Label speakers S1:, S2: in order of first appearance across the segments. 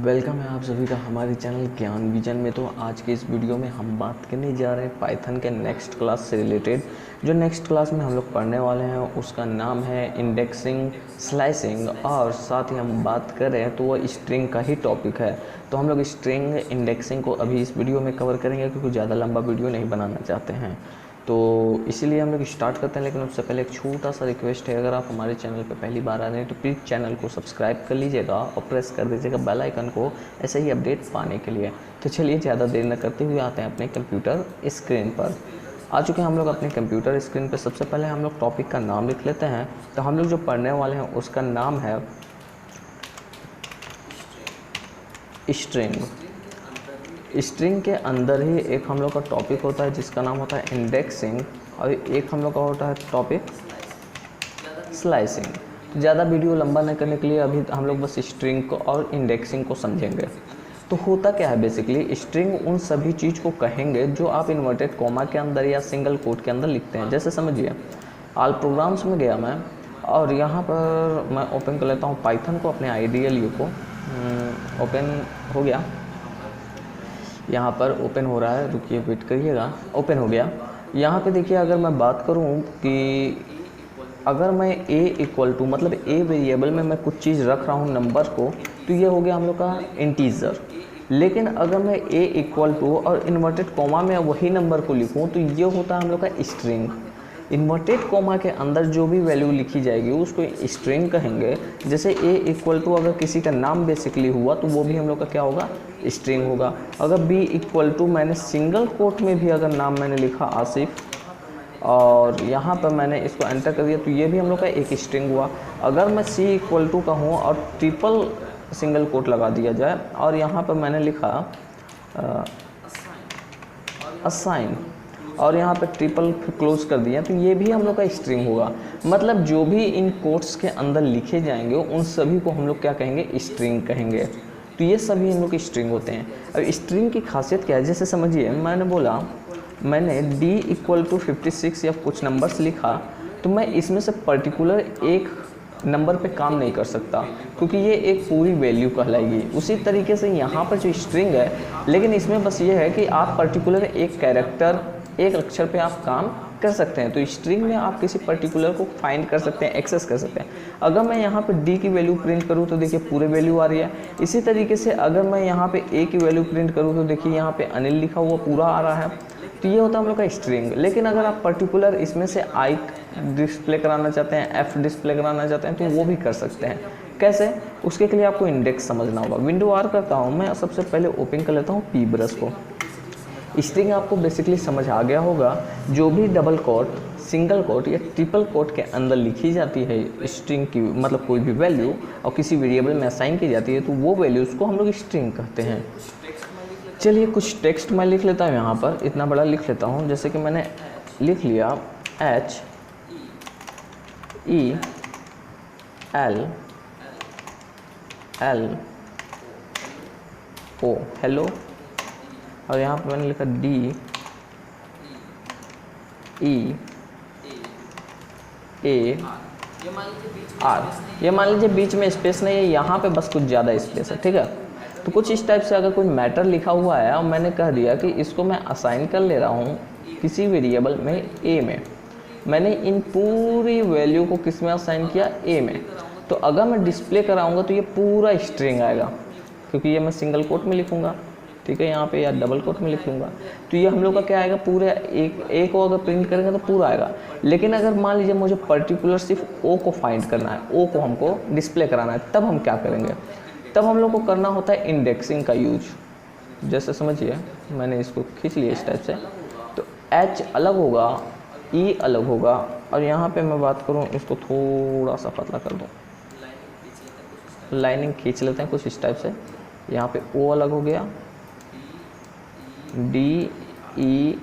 S1: Welcome है आप सभी का हमारे चैनल ज्ञान विजन में। तो आज के इस वीडियो में हम बात करने जा रहे हैं पाइथन के नेक्स्ट क्लास से रिलेटेड। जो नेक्स्ट क्लास में हम लोग पढ़ने वाले हैं उसका नाम है इंडेक्सिंग, स्लाइसिंग, और साथ ही हम बात करें तो वह स्ट्रिंग का ही टॉपिक है। तो हम लोग स्ट्रिंग इंडेक्सिंग को अभी इस वीडियो में कवर करेंगे क्योंकि ज़्यादा लंबा वीडियो नहीं बनाना चाहते हैं, तो इसीलिए हम लोग स्टार्ट करते हैं। लेकिन उससे पहले एक छोटा सा रिक्वेस्ट है, अगर आप हमारे चैनल पर पहली बार आ रहे हैं तो प्लीज़ चैनल को सब्सक्राइब कर लीजिएगा और प्रेस कर दीजिएगा बेल आइकन को ऐसे ही अपडेट पाने के लिए। तो चलिए ज़्यादा देर न करते हुए आते हैं अपने कंप्यूटर स्क्रीन पर। आ चुके हैं हम लोग अपने कंप्यूटर स्क्रीन पर। सबसे पहले हम लोग टॉपिक का नाम लिख लेते हैं। तो हम लोग जो पढ़ने वाले हैं उसका नाम है स्ट्रिंग। स्ट्रिंग के अंदर ही एक हम लोग का टॉपिक होता है जिसका नाम होता है इंडेक्सिंग, और एक हम लोग का होता है टॉपिक स्लाइसिंग। ज़्यादा वीडियो लंबा न करने के लिए अभी हम लोग बस स्ट्रिंग को और इंडेक्सिंग को समझेंगे। तो होता क्या है बेसिकली, स्ट्रिंग उन सभी चीज़ को कहेंगे जो आप इन्वर्टेड कॉमा के अंदर या सिंगल कोट के अंदर लिखते हैं। जैसे समझिए, ऑल प्रोग्राम्स में गया मैं और यहाँ पर मैं ओपन कर लेता हूँ पाइथन को, अपने IDLE को। ओपन हो गया, यहाँ पर ओपन हो रहा है, रुकिए वेट करिएगा। ओपन हो गया। यहाँ पे देखिए, अगर मैं बात करूँ कि अगर मैं a इक्वल टू मतलब a वेरिएबल में मैं कुछ चीज़ रख रहा हूँ नंबर को, तो ये हो गया हम लोग का इंटीजर। लेकिन अगर मैं a इक्वल टू और इन्वर्टेड कॉमा में वही नंबर को लिखूँ तो ये होता है हम लोग का स्ट्रिंग। इन्वर्टेड कॉमा के अंदर जो भी वैल्यू लिखी जाएगी उसको स्ट्रिंग कहेंगे। जैसे a इक्वल टू अगर किसी का नाम बेसिकली हुआ तो वो भी हम लोग का क्या होगा, स्ट्रिंग होगा। अगर b इक्वल टू मैंने सिंगल कोट में भी अगर नाम मैंने लिखा आसिफ और यहाँ पर मैंने इसको एंटर कर दिया तो ये भी हम लोग का एक स्ट्रिंग हुआ। अगर मैं c इक्वल टू का हूँ और ट्रिपल सिंगल कोट लगा दिया जाए और यहाँ पर मैंने लिखा असाइन और यहाँ पे ट्रिपल क्लोज कर दिया तो ये भी हम लोग का स्ट्रिंग होगा। मतलब जो भी इन कोट्स के अंदर लिखे जाएंगे उन सभी को हम लोग क्या कहेंगे, स्ट्रिंग कहेंगे। तो ये सभी हम लोग के स्ट्रिंग होते हैं। अब स्ट्रिंग की खासियत क्या है, जैसे समझिए मैंने बोला मैंने d इक्वल टू 56 या कुछ नंबर्स लिखा, तो मैं इसमें से पर्टिकुलर एक नंबर पे काम नहीं कर सकता क्योंकि ये एक पूरी वैल्यू कहलाएगी। उसी तरीके से यहाँ पर जो स्ट्रिंग है, लेकिन इसमें बस ये है कि आप पर्टिकुलर एक कैरेक्टर, एक अक्षर पे आप काम कर सकते हैं। तो स्ट्रिंग में आप किसी पर्टिकुलर को फाइंड कर सकते हैं, एक्सेस कर सकते हैं। अगर मैं यहाँ पे d की वैल्यू प्रिंट करूँ तो देखिए पूरे वैल्यू आ रही है। इसी तरीके से अगर मैं यहाँ पे a की वैल्यू प्रिंट करूँ तो देखिए यहाँ पे अनिल लिखा हुआ पूरा आ रहा है। तो ये होता है हम लोग का स्ट्रिंग। लेकिन अगर आप पर्टिकुलर इसमें से i डिस्प्ले कराना चाहते हैं, f डिस्प्ले कराना चाहते हैं, तो वो भी कर सकते हैं। कैसे, उसके लिए आपको इंडेक्स समझना होगा। विंडो R करता हूँ मैं, सबसे पहले ओपन कर लेता हूँ P ब्रश को। स्ट्रिंग आपको बेसिकली समझ आ गया होगा। जो भी डबल कोट, सिंगल कोट या ट्रिपल कोट के अंदर लिखी जाती है स्ट्रिंग की, मतलब कोई भी वैल्यू और किसी वेरिएबल में असाइन की जाती है तो वो वैल्यूज़ को हम लोग स्ट्रिंग कहते हैं। चलिए कुछ टेक्स्ट मैं लिख लेता हूँ यहाँ पर, इतना बड़ा लिख लेता हूँ। जैसे कि मैंने लिख लिया HELLO, हेलो, और यहाँ पर मैंने लिखा DEAR। ये मान लीजिए बीच में स्पेस नहीं है, यहाँ पे बस कुछ ज़्यादा स्पेस है, ठीक है। तो कुछ इस टाइप से अगर कोई मैटर लिखा हुआ है और मैंने कह दिया कि इसको मैं असाइन कर ले रहा हूँ किसी वेरिएबल में a में, मैंने इन पूरी वैल्यू को किस में असाइन किया, a में। तो अगर मैं डिस्प्ले कराऊंगा तो ये पूरा स्ट्रिंग आएगा क्योंकि ये मैं सिंगल कोट में लिखूंगा, ठीक है, यहाँ पे या डबल कोट में लिखूंगा। तो ये हम लोग का क्या आएगा, पूरे एक को अगर प्रिंट करेंगे तो पूरा आएगा। लेकिन अगर मान लीजिए मुझे पर्टिकुलर सिर्फ ओ को फाइंड करना है, ओ को हमको डिस्प्ले कराना है, तब हम क्या करेंगे, तब हम लोग को करना होता है इंडेक्सिंग का यूज। जैसे समझिए मैंने इसको खींच लिया इस टाइप से, तो H अलग होगा, E अलग होगा, और यहाँ पे मैं बात करूँ इसको थोड़ा सा पतला कर दूँ, लाइनिंग खींच लेते हैं कुछ इस टाइप से। यहाँ पे O अलग हो गया, DEAR।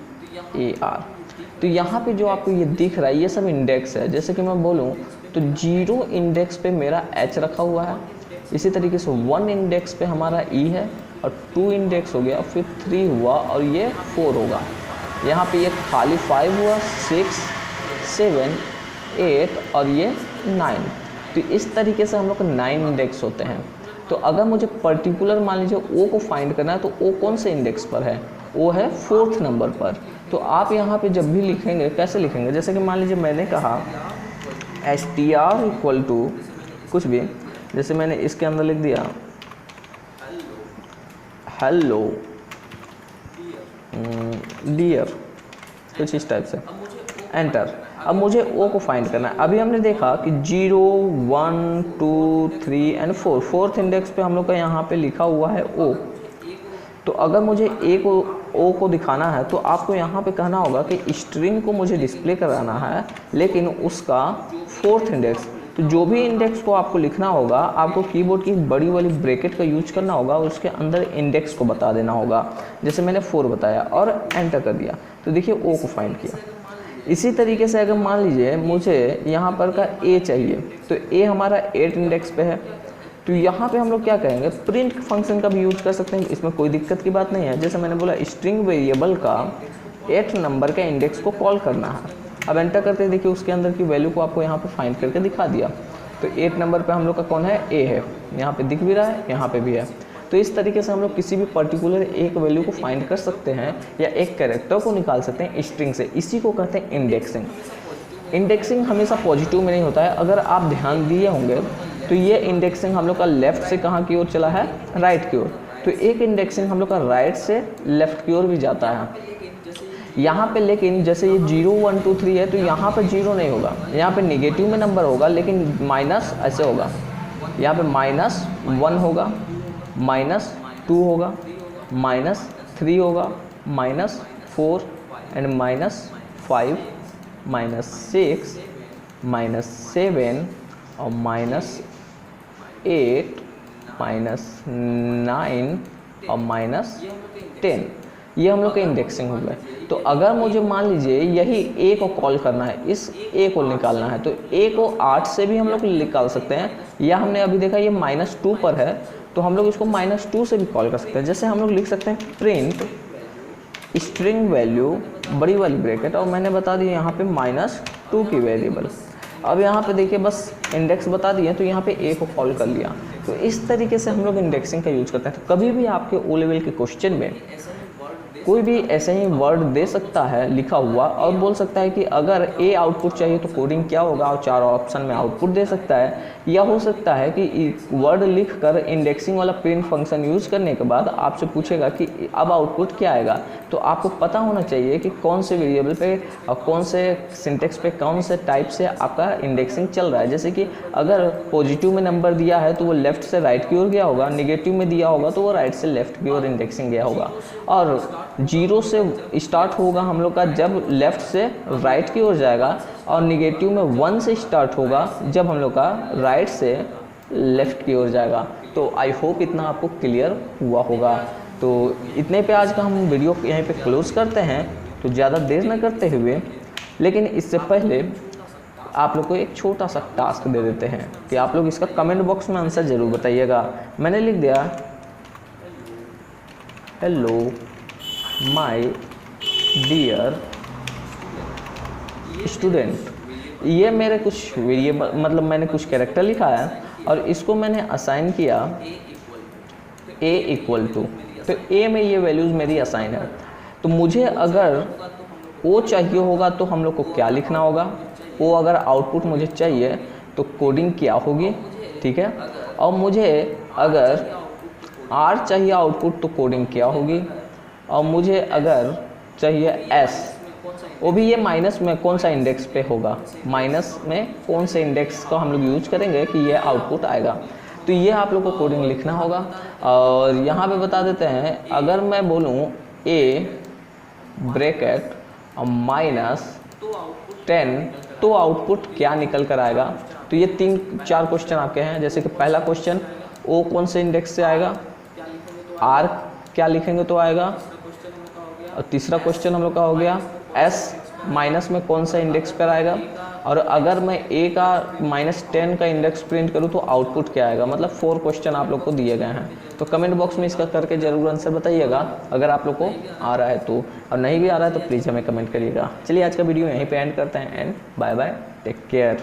S1: तो यहाँ पे जो आपको ये दिख रहा है ये सब इंडेक्स है। जैसे कि मैं बोलूँ तो 0 इंडेक्स पे मेरा H रखा हुआ है, इसी तरीके से 1 इंडेक्स पे हमारा E है, और 2 इंडेक्स हो गया, फिर 3 हुआ और ये 4 होगा। यहाँ पे ये खाली 5 हुआ, 6, 7, 8 और ये 9। तो इस तरीके से हम लोग को 9 इंडेक्स होते हैं। तो अगर मुझे पर्टिकुलर मान लीजिए ओ को फाइंड करना है तो ओ कौन से इंडेक्स पर है, ओ है 4th नंबर पर। तो आप यहाँ पे जब भी लिखेंगे कैसे लिखेंगे, जैसे कि मान लीजिए मैंने कहा str इक्वल टू कुछ भी, जैसे मैंने इसके अंदर लिख दिया हेलो डियर, कुछ इस टाइप से, एंटर। अब मुझे ओ को फाइंड करना है। अभी हमने देखा कि 0 1 2 3 एंड 4th इंडेक्स पे हम लोग का यहाँ पे लिखा हुआ है ओ। तो अगर मुझे ओ को दिखाना है तो आपको यहाँ पे कहना होगा कि स्ट्रिंग को मुझे डिस्प्ले कराना है, लेकिन उसका 4th इंडेक्स। तो जो भी इंडेक्स को आपको लिखना होगा, आपको कीबोर्ड की बड़ी वाली ब्रैकेट का यूज करना होगा और उसके अंदर इंडेक्स को बता देना होगा। जैसे मैंने 4 बताया और एंटर कर दिया, तो देखिए ओ को फाइंड किया। इसी तरीके से अगर मान लीजिए मुझे यहाँ पर का ए चाहिए, तो ए हमारा 8 इंडेक्स पे है, तो यहाँ पे हम लोग क्या करेंगे, प्रिंट फंक्शन का भी यूज कर सकते हैं, इसमें कोई दिक्कत की बात नहीं है। जैसे मैंने बोला स्ट्रिंग वेरिएबल का 8 नंबर के इंडेक्स को कॉल करना है। अब एंटर करते हैं, देखिए उसके अंदर की वैल्यू को आपको यहाँ पे फाइंड करके दिखा दिया। तो 8 नंबर पे हम लोग का कौन है, ए है, यहाँ पे दिख भी रहा है, यहाँ पे भी है। तो इस तरीके से हम लोग किसी भी पर्टिकुलर एक वैल्यू को फाइंड कर सकते हैं या एक कैरेक्टर को निकाल सकते हैं स्ट्रिंग से। इसी को कहते हैं इंडेक्सिंग। इंडेक्सिंग हमेशा पॉजिटिव में नहीं होता है। अगर आप ध्यान दिए होंगे तो ये इंडेक्सिंग हम लोग का लेफ्ट से कहाँ की ओर चला है, राइट की ओर। तो एक इंडेक्सिंग हम लोग का राइट से लेफ्ट की ओर भी जाता है यहाँ पे। लेकिन जैसे ये 0 1 2 3 है, तो यहाँ पे 0 नहीं होगा, यहाँ पे नेगेटिव में नंबर होगा, लेकिन माइनस ऐसे होगा। यहाँ पे -1 होगा, -2 होगा, -3 होगा, -4 एंड -5, -6, -7 और -8, -9 और -10। ये हम लोग का इंडेक्सिंग हो गया। तो अगर मुझे मान लीजिए यही ए को कॉल करना है, इस ए को निकालना है, तो ए को 8 से भी हम लोग निकाल सकते हैं, या हमने अभी देखा ये -2 पर है, तो हम लोग इसको -2 से भी कॉल कर सकते हैं। जैसे हम लोग लिख सकते हैं प्रिंट स्ट्रिंग वैल्यू बड़ी वाली ब्रैकेट, और मैंने बता दिया यहाँ पे -2 की वेरिएबल। अब यहाँ पे देखिए बस इंडेक्स बता दिए, तो यहाँ पे ए को कॉल कर लिया। तो इस तरीके से हम लोग इंडेक्सिंग का यूज करते हैं। तो कभी भी आपके ओ लेवल के क्वेश्चन में कोई भी ऐसे ही वर्ड दे सकता है लिखा हुआ, और बोल सकता है कि अगर ए आउटपुट चाहिए तो कोडिंग क्या होगा, और 4 ऑप्शन में आउटपुट दे सकता है। या हो सकता है कि वर्ड लिखकर इंडेक्सिंग वाला प्रिंट फंक्शन यूज करने के बाद आपसे पूछेगा कि अब आउटपुट क्या आएगा। तो आपको पता होना चाहिए कि कौन से वेरिएबल पे और कौन से सिंटेक्स पे कौन से टाइप से आपका इंडेक्सिंग चल रहा है। जैसे कि अगर पॉजिटिव में नंबर दिया है तो वो लेफ्ट से राइट की ओर गया होगा, नेगेटिव में दिया होगा तो वो राइट से लेफ्ट की ओर इंडेक्सिंग गया होगा। और 0 से स्टार्ट होगा हम लोग का जब लेफ्ट से राइट की ओर जाएगा, और निगेटिव में 1 से स्टार्ट होगा जब हम लोग का राइट से लेफ्ट की ओर जाएगा। तो आई होप इतना आपको क्लियर हुआ होगा। तो इतने पे आज का हम वीडियो यहीं पे क्लोज करते हैं। तो ज़्यादा देर न करते हुए, लेकिन इससे पहले आप लोग को एक छोटा सा टास्क दे देते हैं कि आप लोग इसका कमेंट बॉक्स में आंसर ज़रूर बताइएगा। मैंने लिख दिया हेलो माय डियर स्टूडेंट। ये मेरे कुछ वेरिएबल मतलब मैंने कुछ कैरेक्टर लिखा है और इसको मैंने असाइन किया ए इक्वल टू। तो ए में ये वैल्यूज़ मेरी असाइन है। तो मुझे अगर ओ चाहिए होगा तो हम लोग को क्या लिखना होगा, ओ अगर आउटपुट मुझे चाहिए तो कोडिंग क्या होगी, ठीक है। और मुझे अगर आर चाहिए आउटपुट तो कोडिंग क्या होगी, और मुझे अगर चाहिए एस, वो भी ये माइनस में कौन सा इंडेक्स पे होगा, माइनस में कौन से इंडेक्स का हम लोग यूज करेंगे कि ये आउटपुट आएगा। तो ये आप लोग को कोडिंग लिखना होगा। और यहाँ पे बता देते हैं, अगर मैं बोलूँ ए ब्रैकेट और -10 तो आउटपुट क्या निकल कर आएगा। तो ये 3-4 क्वेश्चन आपके हैं। जैसे कि पहला क्वेश्चन ओ कौन से इंडेक्स से आएगा, आर क्या लिखेंगे तो आएगा, और तीसरा क्वेश्चन हम लोग का हो गया एस माइनस में कौन सा इंडेक्स पर आएगा, और अगर मैं ए का -10 का इंडेक्स प्रिंट करूँ तो आउटपुट क्या आएगा। मतलब 4 क्वेश्चन आप लोग को दिए गए हैं। तो कमेंट बॉक्स में इसका करके ज़रूर आंसर बताइएगा अगर आप लोग को आ रहा है तो, और नहीं भी आ रहा है तो प्लीज़ हमें कमेंट करिएगा। चलिए आज का वीडियो यहीं पे एंड करते हैं and bye bye, take care.